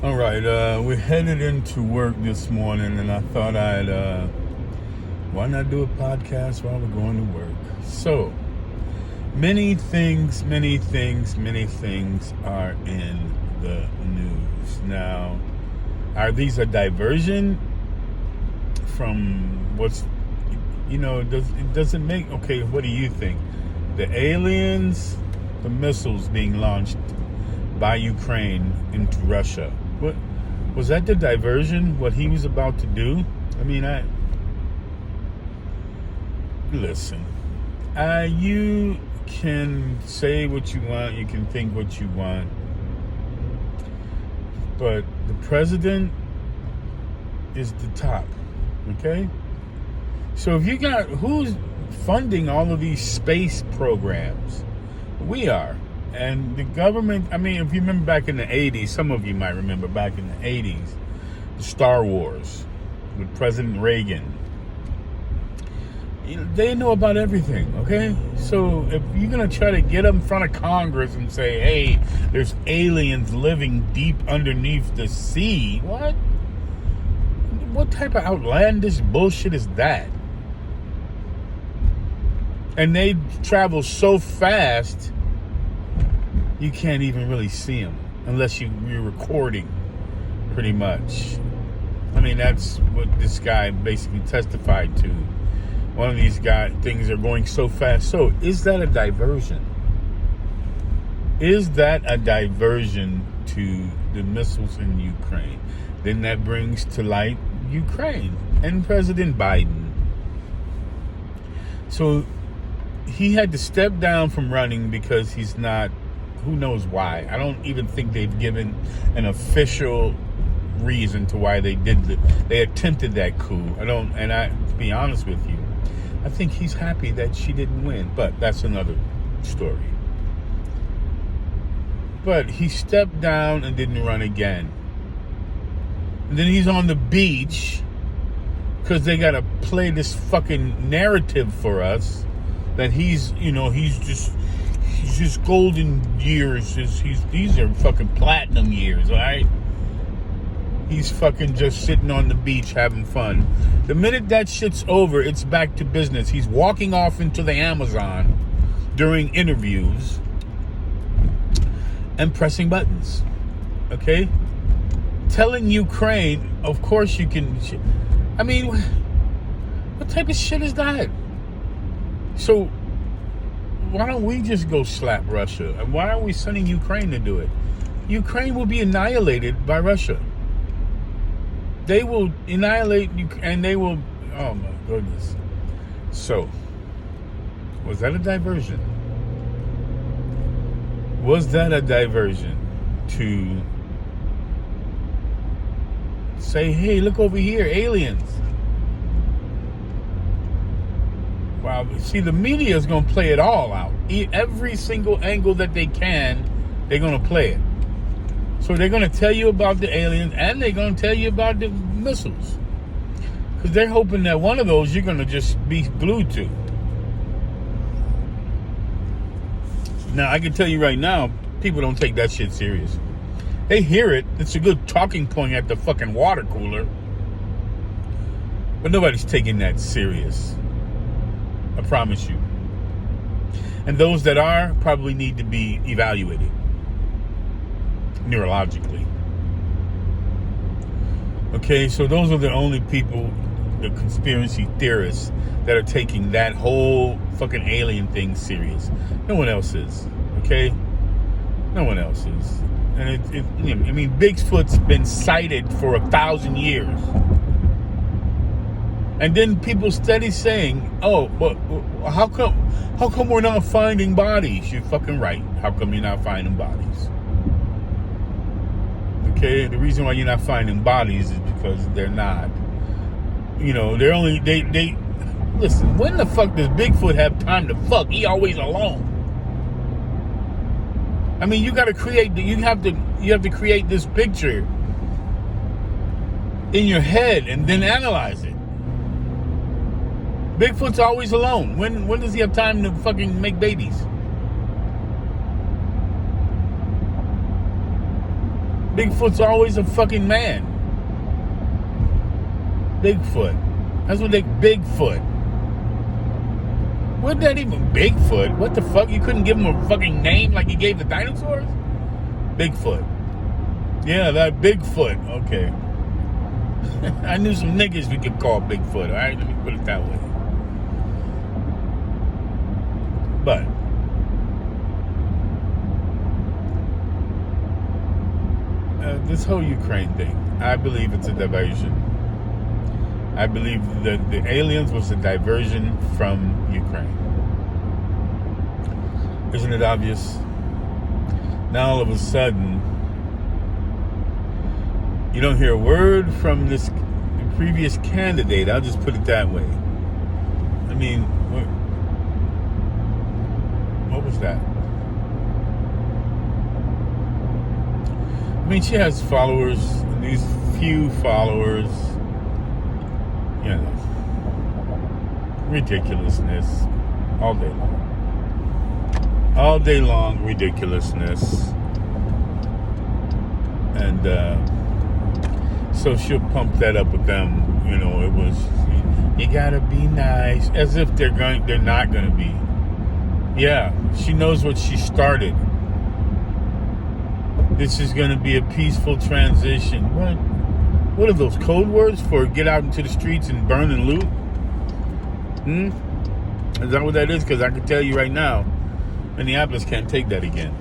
All right, we're headed into work this morning, and I thought why not do a podcast while we're going to work? So, many things are in the news. Now, are these a diversion from it doesn't make, okay, what do you think? The aliens, the missiles being launched by Ukraine into Russia. What was that, the diversion? What he was about to do? I mean, listen. You can say what you want, you can think what you want, but the president is the top, okay? So if you got, who's funding all of these space programs? We are. And the government, I mean, if you remember back in the 80s, some of you might remember back in the 80s, the Star Wars with President Reagan. They know about everything, okay? So if you're going to try to get up in front of Congress and say, hey, there's aliens living deep underneath the sea, what? What type of outlandish bullshit is that? And they travel so fast, you can't even really see them unless you're recording, pretty much. I mean, that's what this guy basically testified to. One of these things are going so fast. So, is that a diversion? Is that a diversion to the missiles in Ukraine? Then that brings to light Ukraine and President Biden. So, he had to step down from running because he's not, who knows why. I don't even think they've given an official reason to why they attempted that coup. To be honest with you, I think he's happy that she didn't win, but that's another story. But he stepped down and didn't run again. And then he's on the beach because they got to play this fucking narrative for us that he's just golden years. These are fucking platinum years, all right? He's fucking just sitting on the beach having fun. The minute that shit's over, it's back to business. He's walking off into the Amazon during interviews and pressing buttons, okay? Telling Ukraine, of course you can. I mean, what type of shit is that? So, why don't we just go slap Russia? And why are we sending Ukraine to do it? Ukraine will be annihilated by Russia. They will annihilate you, and they will, oh my goodness. So, was that a diversion? Was that a diversion to say, hey, look over here, aliens? Wow, see, the media is going to play it all out. Every single angle that they can, they're going to play it. So they're going to tell you about the aliens, and they're going to tell you about the missiles. Because they're hoping that one of those you're going to just be glued to. Now, I can tell you right now, people don't take that shit serious. They hear it. It's a good talking point at the fucking water cooler. But nobody's taking that serious. I promise you. And those that are probably need to be evaluated neurologically. Okay, so those are the only people, the conspiracy theorists, that are taking that whole fucking alien thing serious. No one else is. Okay? No one else is. And I mean, Bigfoot's been sighted for 1,000 years. And then people steady saying, oh, but how come we're not finding bodies? You're fucking right. How come you're not finding bodies? Okay, the reason why you're not finding bodies is because they're not. They're only, they listen, when the fuck does Bigfoot have time to fuck? He always alone. I mean, you have to create this picture in your head and then analyze it. Bigfoot's always alone. When does he have time to fucking make babies? Bigfoot's always a fucking man. Bigfoot. That's what Bigfoot. Wasn't that even Bigfoot? What the fuck? You couldn't give him a fucking name like you gave the dinosaurs? Bigfoot. Yeah, that Bigfoot. Okay. I knew some niggas we could call Bigfoot, alright? Let me put it that way. But this whole Ukraine thing, I believe it's a diversion. I believe that the aliens was a diversion from Ukraine. Isn't it obvious? Now all of a sudden, you don't hear a word from this previous candidate. I'll just put it that way. I mean, what was that? I mean, she has followers, these few followers, you know, ridiculousness all day long. All day long, ridiculousness. And so she'll pump that up with them. You know, it was, you gotta be nice, as if they're not gonna be. Yeah, she knows what she started. This is gonna be a peaceful transition. What are those code words for get out into the streets and burn and loot? Is that what that is? Because I can tell you right now, Minneapolis can't take that again.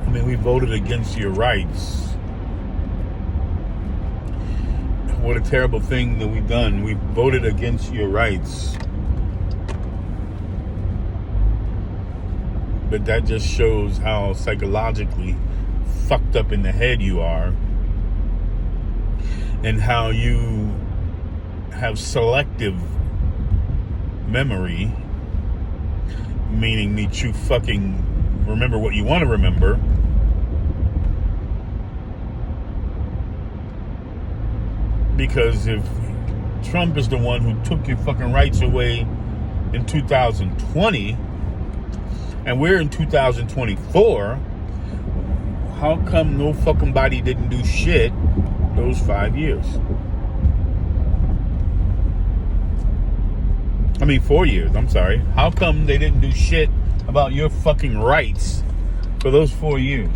I mean, we voted against your rights. What a terrible thing that we've done. We voted against your rights. But that just shows how psychologically fucked up in the head you are, and how you have selective memory, meaning that you fucking remember what you want to remember. Because if Trump is the one who took your fucking rights away in 2020, and we're in 2024, how come no fucking body didn't do shit those 5 years? I mean, 4 years, I'm sorry. How come they didn't do shit about your fucking rights for those 4 years?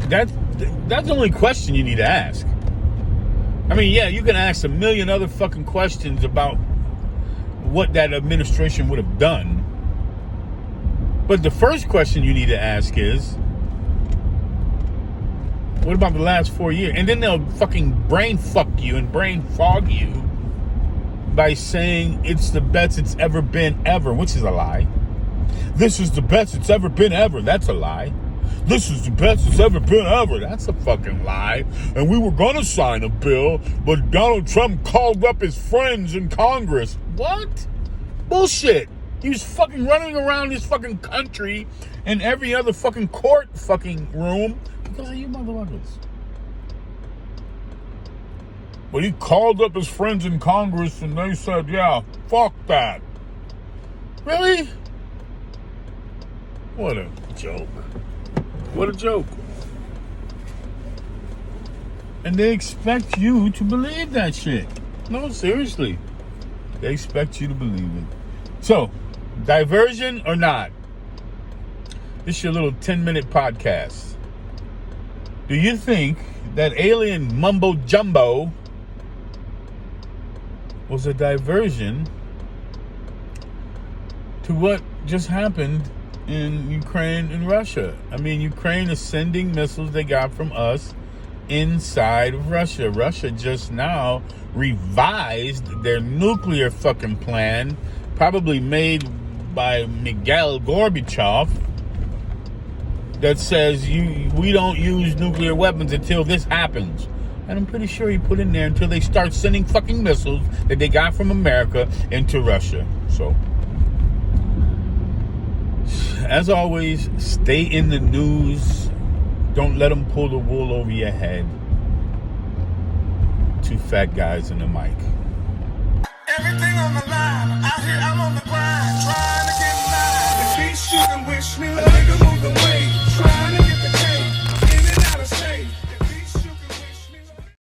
That's the only question you need to ask. I mean, yeah, you can ask a million other fucking questions about what that administration would have done. But the first question you need to ask is, what about the last 4 years? And then they'll fucking brain fuck you and brain fog you by saying it's the best it's ever been ever, which is a lie. This is the best it's ever been ever. That's a lie. This is the best it's ever been ever. That's a fucking lie. And we were going to sign a bill, but Donald Trump called up his friends in Congress. What? Bullshit. He was fucking running around this fucking country and every other fucking court fucking room because of you motherfuckers. But he called up his friends in Congress and they said, yeah, fuck that. Really? What a joke. What a joke. And they expect you to believe that shit. No, seriously. They expect you to believe it. So, diversion or not? This is your little 10-minute podcast. Do you think that alien mumbo jumbo was a diversion to what just happened in Ukraine and Russia? I mean, Ukraine is sending missiles they got from us inside of Russia. Russia just now revised their nuclear fucking plan, probably made by Mikhail Gorbachev, that says we don't use nuclear weapons until this happens. And I'm pretty sure he put in there until they start sending fucking missiles that they got from America into Russia. So, as always, stay in the news. Don't let them pull the wool over your head. Two fat guys in the mic. Everything on the line. Out here, I'm on the grind, trying to get mine. The beat shooter. and wish me luck.